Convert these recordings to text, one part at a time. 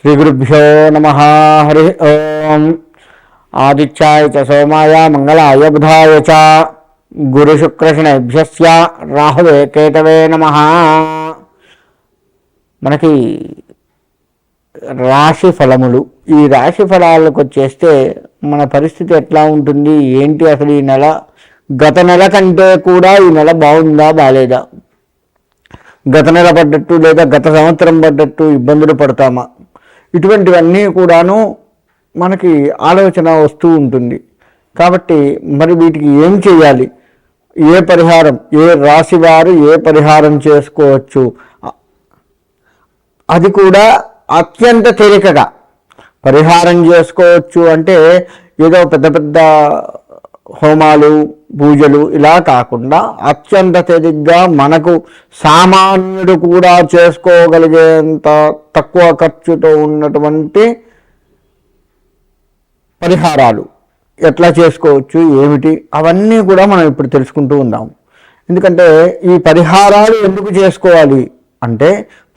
శ్రీగురుభ్యో నమ. హరి ఓం. ఆదిత్యాయ చ సోమాయ మంగళాయ బుధాయ చ గురుశుక్రశనేభ్యస్య రాహువే కేతవే నమ. మనకి రాశి ఫలములు, ఈ రాశి ఫలాలకు వచ్చేస్తే మన పరిస్థితి ఎట్లా ఉంటుంది ఏంటి, అసలు ఈ నెల గత నెల కంటే కూడా ఈ నెల బాగుందా బాలేదా, గత నెల పడ్డట్టు లేదా గత సంవత్సరం పడ్డట్టు ఇబ్బందులు పడతామా, ఇటువంటివన్నీ కూడాను మనకి ఆలోచన వస్తూ ఉంటుంది. కాబట్టి మరి వీటికి ఏం చేయాలి, ఏ పరిహారం, ఏ రాశి వారు ఏ పరిహారం చేసుకోవచ్చు, అది కూడా అత్యంత తేలికగా పరిహారం చేసుకోవచ్చు. అంటే ఏదో పెద్ద పెద్ద హోమాలు పూజలు ఇలా కాకుండా అత్యంత తేలిగ్గా మనకు సామాన్యుడు కూడా చేసుకోగలిగేంత తక్కువ ఖర్చుతో ఉన్నటువంటి పరిహారాలు ఎట్లా చేసుకోవచ్చు ఏమిటి, అవన్నీ కూడా మనం ఇప్పుడు తెలుసుకుంటూ ఉన్నాం. ఎందుకంటే ఈ పరిహారాలు ఎందుకు చేసుకోవాలి అంటే,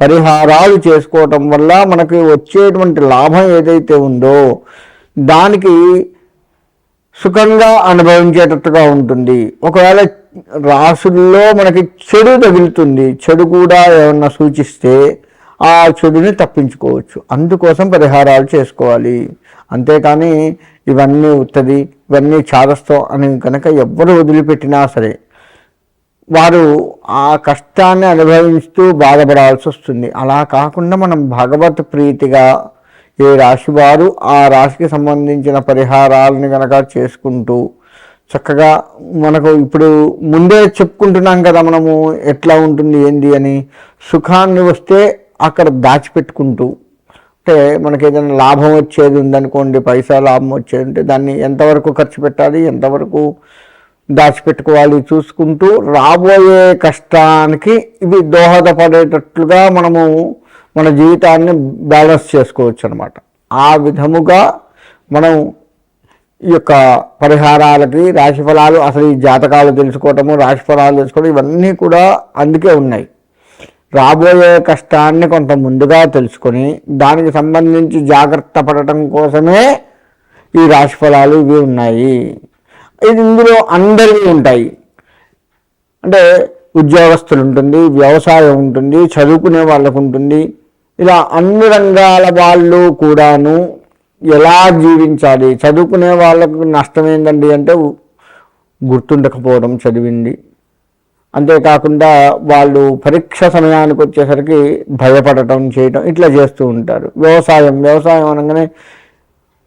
పరిహారాలు చేసుకోవటం వల్ల మనకి వచ్చేటువంటి లాభం ఏదైతే ఉందో దానికి సుఖంగా అనుభవించేటట్టుగా ఉంటుంది. ఒకవేళ రాసుల్లో మనకి చెడు తగులుతుంది, చెడు కూడా ఏమన్నా సూచిస్తే ఆ చెడుని తప్పించుకోవచ్చు. అందుకోసం పరిహారాలు చేసుకోవాలి. అంతేకాని ఇవన్నీ ఉత్తది, ఇవన్నీ చాదస్తం అని కనుక ఎవ్వరు వదిలిపెట్టినా సరే వారు ఆ కష్టాన్ని అనుభవిస్తూ బాధపడాల్సి వస్తుంది. అలా కాకుండా మనం భగవత్ ప్రీతిగా ఏ రాశి వారు ఆ రాశికి సంబంధించిన పరిహారాలను కనుక చేసుకుంటూ చక్కగా, మనకు ఇప్పుడు ముందే చెప్పుకుంటున్నాం కదా మనము ఎట్లా ఉంటుంది ఏంది అని, సుఖాన్ని వస్తే అక్కడ దాచిపెట్టుకుంటూ, అంటే మనకి ఏదైనా లాభం వచ్చేది ఉందనుకోండి, పైసా లాభం వచ్చేది ఉంటే దాన్ని ఎంతవరకు ఖర్చు పెట్టాలి, ఎంతవరకు దాచిపెట్టుకోవాలి చూసుకుంటూ రాబోయే కష్టానికి ఇవి దోహదపడేటట్లుగా మనము మన జీవితాన్ని బ్యాలెన్స్ చేసుకోవచ్చు అన్నమాట. ఆ విధముగా మనం ఈ యొక్క పరిహారాలకి, రాశిఫలాలు, అసలు ఈ జాతకాలు తెలుసుకోవటము, రాశిఫలాలు తెలుసుకోవడం, ఇవన్నీ కూడా అందుకే ఉన్నాయి. రాబోయే కష్టాన్ని కొంత ముందుగా తెలుసుకొని దానికి సంబంధించి జాగ్రత్త పడటం కోసమే ఈ రాశిఫలాలు ఇవి ఉన్నాయి. ఇది ఇందులో అందరివి ఉంటాయి. అంటే ఉద్యోగస్తులు ఉంటుంది, వ్యవసాయం ఉంటుంది, చదువుకునే వాళ్ళకు ఉంటుంది. ఇలా అన్ని రంగాల వాళ్ళు కూడాను ఎలా జీవించాలి. చదువుకునే వాళ్ళకు నష్టం ఏంటండి అంటే గుర్తుండకపోవడం చదివింది. అంతేకాకుండా వాళ్ళు పరీక్ష సమయానికి వచ్చేసరికి భయపడటం చేయటం ఇట్లా చేస్తూ ఉంటారు. వ్యవసాయం అనగానే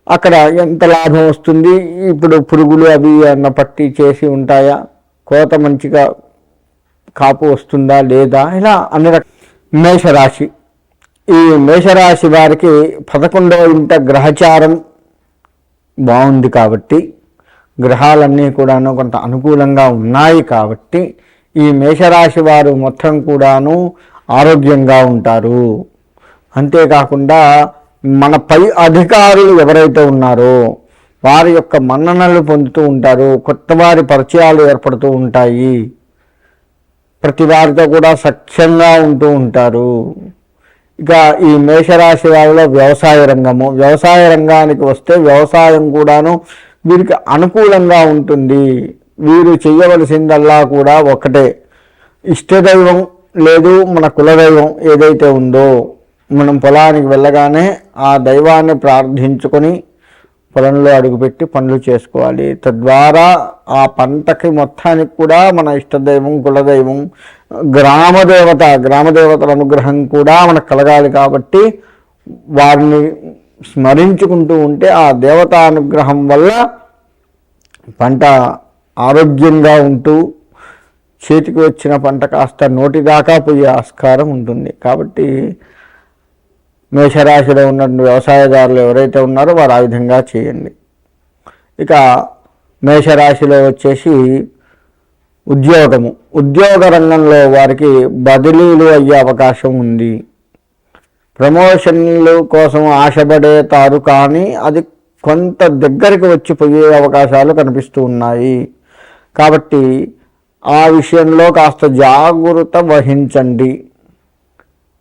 అక్కడ ఎంత లాభం వస్తుంది, ఇప్పుడు పురుగులు అవి అన్న పట్టి చేసి ఉంటాయా, కోత మంచిగా కాపు వస్తుందా లేదా, ఇలా అన్ని రకాల. మేషరాశి, ఈ మేషరాశి వారికి 11వ ఇంట గ్రహచారం బాగుంది కాబట్టి, గ్రహాలన్నీ కూడాను కొంత అనుకూలంగా ఉన్నాయి కాబట్టి ఈ మేషరాశి వారు మొత్తం కూడాను ఆరోగ్యంగా ఉంటారు. అంతేకాకుండా మన పై అధికారులు ఎవరైతే ఉన్నారో వారి యొక్క మన్ననలు పొందుతూ ఉంటారు. కొత్త వారి పరిచయాలు ఏర్పడుతూ ఉంటాయి. ప్రతి వారితో కూడా సఖ్యంగా ఉంటూ ఉంటారు. ఇక ఈ మేషరాశి వారిలో వ్యవసాయ రంగానికి వస్తే వ్యవసాయం కూడాను వీరికి అనుకూలంగా ఉంటుంది. వీరు చేయవలసిందల్లా కూడా ఒకటే, ఇష్టదైవం లేదు మన కులదైవం ఏదైతే ఉందో మనం పొలానికి వెళ్ళగానే ఆ దైవాన్ని ప్రార్థించుకొని పొలంలో అడుగుపెట్టి పనులు చేసుకోవాలి. తద్వారా ఆ పంటకి మొత్తానికి కూడా మన ఇష్టదైవం, కులదైవం, గ్రామదేవతల అనుగ్రహం కూడా మనకు కలగాలి. కాబట్టి వారిని స్మరించుకుంటూ ఉంటే ఆ దేవతా అనుగ్రహం వల్ల పంట ఆరోగ్యంగా ఉంటూ చేతికి వచ్చిన పంట కాస్త నోటి దాకా పోయే ఆస్కారం ఉంటుంది. కాబట్టి మేషరాశిలో ఉన్న వ్యవసాయదారులు ఎవరైతే ఉన్నారో వారు ఆ విధంగా చేయండి. ఇక మేషరాశిలో వచ్చేసి ఉద్యోగ రంగంలో వారికి బదిలీలు అయ్యే అవకాశం ఉంది. ప్రమోషన్లు కోసం ఆశపడేతారు, కానీ అది కొంత దగ్గరికి వచ్చిపోయే అవకాశాలు కనిపిస్తూ ఉన్నాయి. కాబట్టి ఆ విషయంలో కాస్త జాగ్రత్త వహించండి.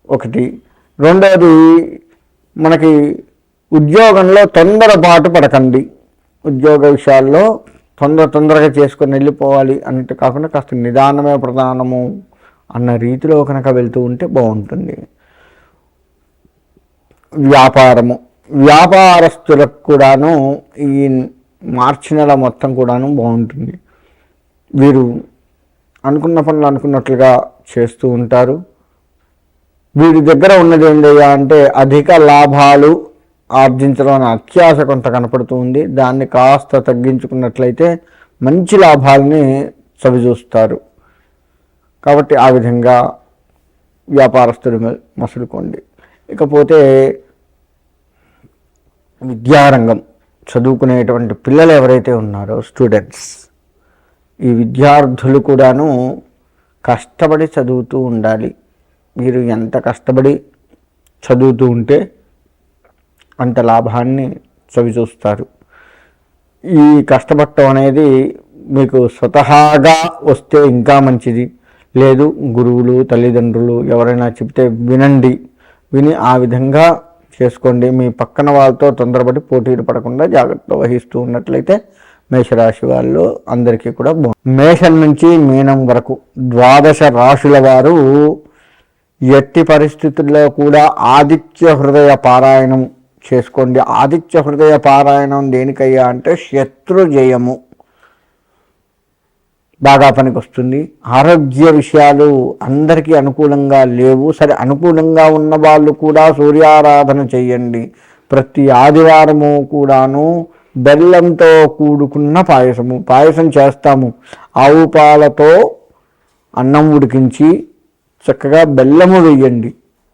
ఒకటి. రెండవది, మనకి ఉద్యోగంలో తొందరపాటు పడకండి. ఉద్యోగ విషయాల్లో తొందరగా చేసుకొని వెళ్ళిపోవాలి అన్నట్టు కాకుండా కాస్త నిదానమే ప్రధానము అన్న రీతిలో కనుక వెళ్తూ ఉంటే బాగుంటుంది. వ్యాపారస్తులకు కూడాను ఈ మార్చి నెల మొత్తం కూడాను బాగుంటుంది. వీరు అనుకున్న పనులు అనుకున్నట్లుగా చేస్తూ ఉంటారు. వీరి దగ్గర ఉన్నది ఏంటయ్యా అంటే అధిక లాభాలు ఆర్జించడం అనే అత్యాశ కొంత కనపడుతూ ఉంది. దాన్ని కాస్త తగ్గించుకున్నట్లయితే మంచి లాభాలని చవిచూస్తారు. కాబట్టి ఆ విధంగా వ్యాపారస్తులు మసులుకోండి. ఇకపోతే విద్యారంగం చదువుకునేటువంటి పిల్లలు ఎవరైతే ఉన్నారో స్టూడెంట్స్, ఈ విద్యార్థులు కూడాను కష్టపడి చదువుతూ ఉండాలి. మీరు ఎంత కష్టపడి చదువుతూ ఉంటే అంత లాభాన్ని చవిచూస్తారు. ఈ కష్టపడటం అనేది మీకు స్వతహాగా వస్తే ఇంకా మంచిది. లేదు గురువులు తల్లిదండ్రులు ఎవరైనా చెప్తే విని ఆ విధంగా చేసుకోండి. మీ పక్కన వాళ్ళతో తొందరపడి పోటీలు పడకుండా జాగ్రత్త వహిస్తూ ఉన్నట్లయితే మేషరాశి వాళ్ళు అందరికీ కూడా మేషం నుంచి మీనం వరకు 12 రాశుల వారు ఎట్టి పరిస్థితుల్లో కూడా ఆదిత్య హృదయ పారాయణం చేసుకోండి. ఆదిత్య హృదయ పారాయణం దేనికయ్యా అంటే శత్రు జయము బాగా పనికొస్తుంది. ఆరోగ్య విషయాలు అందరికీ అనుకూలంగా లేవు. సరే, అనుకూలంగా ఉన్న వాళ్ళు కూడా సూర్యారాధన చేయండి. ప్రతి ఆదివారము కూడాను బెల్లంతో కూడుకున్న పాయసం చేస్తాము. ఆవు పాలతో అన్నం ఉడికించి చక్కగా బెల్లము వేయండి.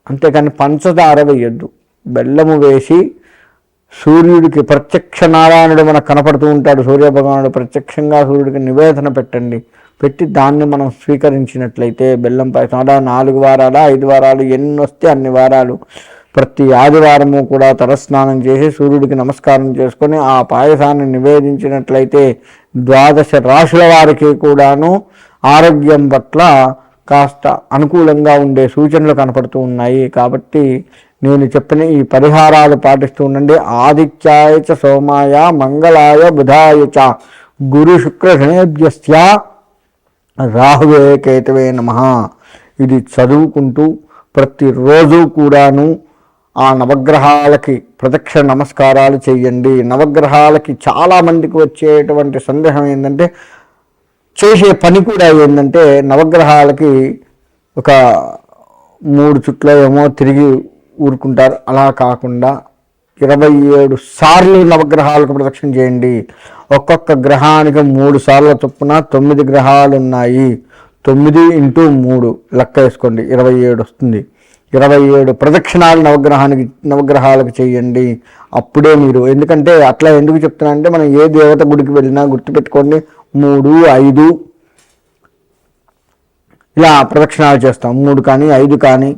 అంతేకాని పంచదార వేయద్దు. బెల్లము వేసి సూర్యుడికి ప్రత్యక్ష నారాయణుడు మనకు కనపడుతూ ఉంటాడు. సూర్యభగవానుడు ప్రత్యక్షంగా సూర్యుడికి నివేదన పెట్టి దాన్ని మనం స్వీకరించినట్లయితే బెల్లం పాయసం అలా 4 వారాలు 5 వారాలు ఎన్ని వస్తే అన్ని వారాలు ప్రతి ఆదివారము కూడా తలస్నానం చేసి సూర్యుడికి నమస్కారం చేసుకొని ఆ పాయసాన్ని నివేదించినట్లయితే 12 రాశుల వారికి కూడాను ఆరోగ్యం పట్ల కాస్త అనుకూలంగా ఉండే సూచనలు కనపడుతూ ఉన్నాయి. కాబట్టి నేను చెప్పిన ఈ పరిహారాలు పాటిస్తూ ఉండండి. ఆదిత్యాయ చ సోమాయ మంగళాయ బుధాయ చ గురు శుక్ర శనేభ్యస్య రాహువే కేతవే నమః. ఇది చదువుకుంటూ ప్రతిరోజు కూడాను ఆ నవగ్రహాలకి ప్రదక్షిణ నమస్కారాలు చేయండి. నవగ్రహాలకి చాలామందికి వచ్చేటువంటి సందేహం ఏంటంటే, చేసే పని కూడా ఏంటంటే నవగ్రహాలకి ఒక 3 చుట్లు ఏమో తిరిగి ఊరుకుంటారు. అలా కాకుండా 27 సార్లు నవగ్రహాలకు ప్రదక్షిణ చేయండి. ఒక్కొక్క గ్రహానికి 3 సార్ల చొప్పున 9 గ్రహాలు ఉన్నాయి. 9 × 3 లెక్క వేసుకోండి, 27 వస్తుంది. 27 ప్రదక్షిణాలు నవగ్రహాలకు చేయండి. అప్పుడే మీరు, ఎందుకంటే అట్లా ఎందుకు చెప్తున్నా అంటే, మనం ఏ దేవత గుడికి వెళ్ళినా గుర్తుపెట్టుకోండి 3, 5 ఇలా ప్రదక్షిణాలు చేస్తాం. 3 కానీ 5 కానీ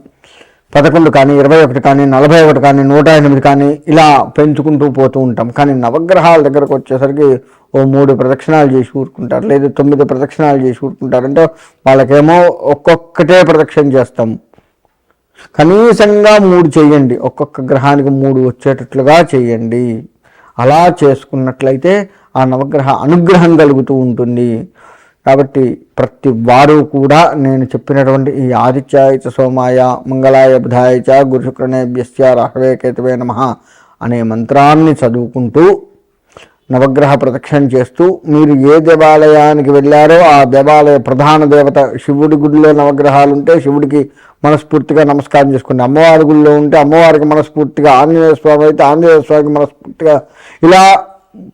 11 కానీ 21 కానీ 41 కానీ 108 కానీ ఇలా పెంచుకుంటూ పోతూ ఉంటాం. కానీ నవగ్రహాల దగ్గరకు వచ్చేసరికి 3 ప్రదక్షిణాలు చేసి ఊరుకుంటారు, లేదా 9 ప్రదక్షిణాలు చేసి ఊరుకుంటారు. అంటే వాళ్ళకేమో ఒక్కొక్కటే ప్రదక్షిణ చేస్తాము. కనీసంగా 3 చేయండి. ఒక్కొక్క గ్రహానికి 3 వచ్చేటట్లుగా చేయండి. అలా చేసుకున్నట్లయితే ఆ నవగ్రహ అనుగ్రహం కలుగుతూ ఉంటుంది. కాబట్టి ప్రతి వారు కూడా నేను చెప్పినటువంటి ఈ ఆదిత్యాయ చ సోమాయ మంగళాయ బుధాయ చ గురు శుక్రనేభ్యస్య రాహవే కేతవే నమః అనే మంత్రాన్ని చదువుకుంటూ నవగ్రహ ప్రదక్షిణ చేస్తూ మీరు ఏ దేవాలయానికి వెళ్ళారో ఆ దేవాలయ ప్రధాన దేవత, శివుడి గుడిలో నవగ్రహాలు ఉంటే శివుడికి మనస్ఫూర్తిగా నమస్కారం చేసుకోండి. అమ్మవారి గుడిలో ఉంటే అమ్మవారికి మనస్ఫూర్తిగా, ఆంజనేయ స్వామి అయితే ఆంజనేయ స్వామికి మనస్ఫూర్తిగా, ఇలా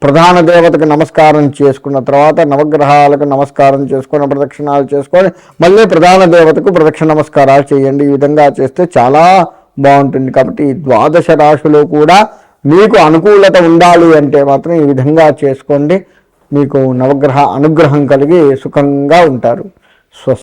ప్రధాన దేవతకు నమస్కారం చేసుకున్న తర్వాత నవగ్రహాలకు నమస్కారం చేసుకొని ప్రదక్షిణాలు చేసుకొని మళ్ళీ ప్రధాన దేవతకు ప్రదక్షిణ నమస్కారాలు చేయండి. ఈ విధంగా చేస్తే చాలా బాగుంటుంది. కాబట్టి 12 రాశులు కూడా మీకు అనుకూలత ఉండాలి అంటే మాత్రం ఈ విధంగా చేసుకోండి. మీకు నవగ్రహ అనుగ్రహం కలిగి సుఖంగా ఉంటారు.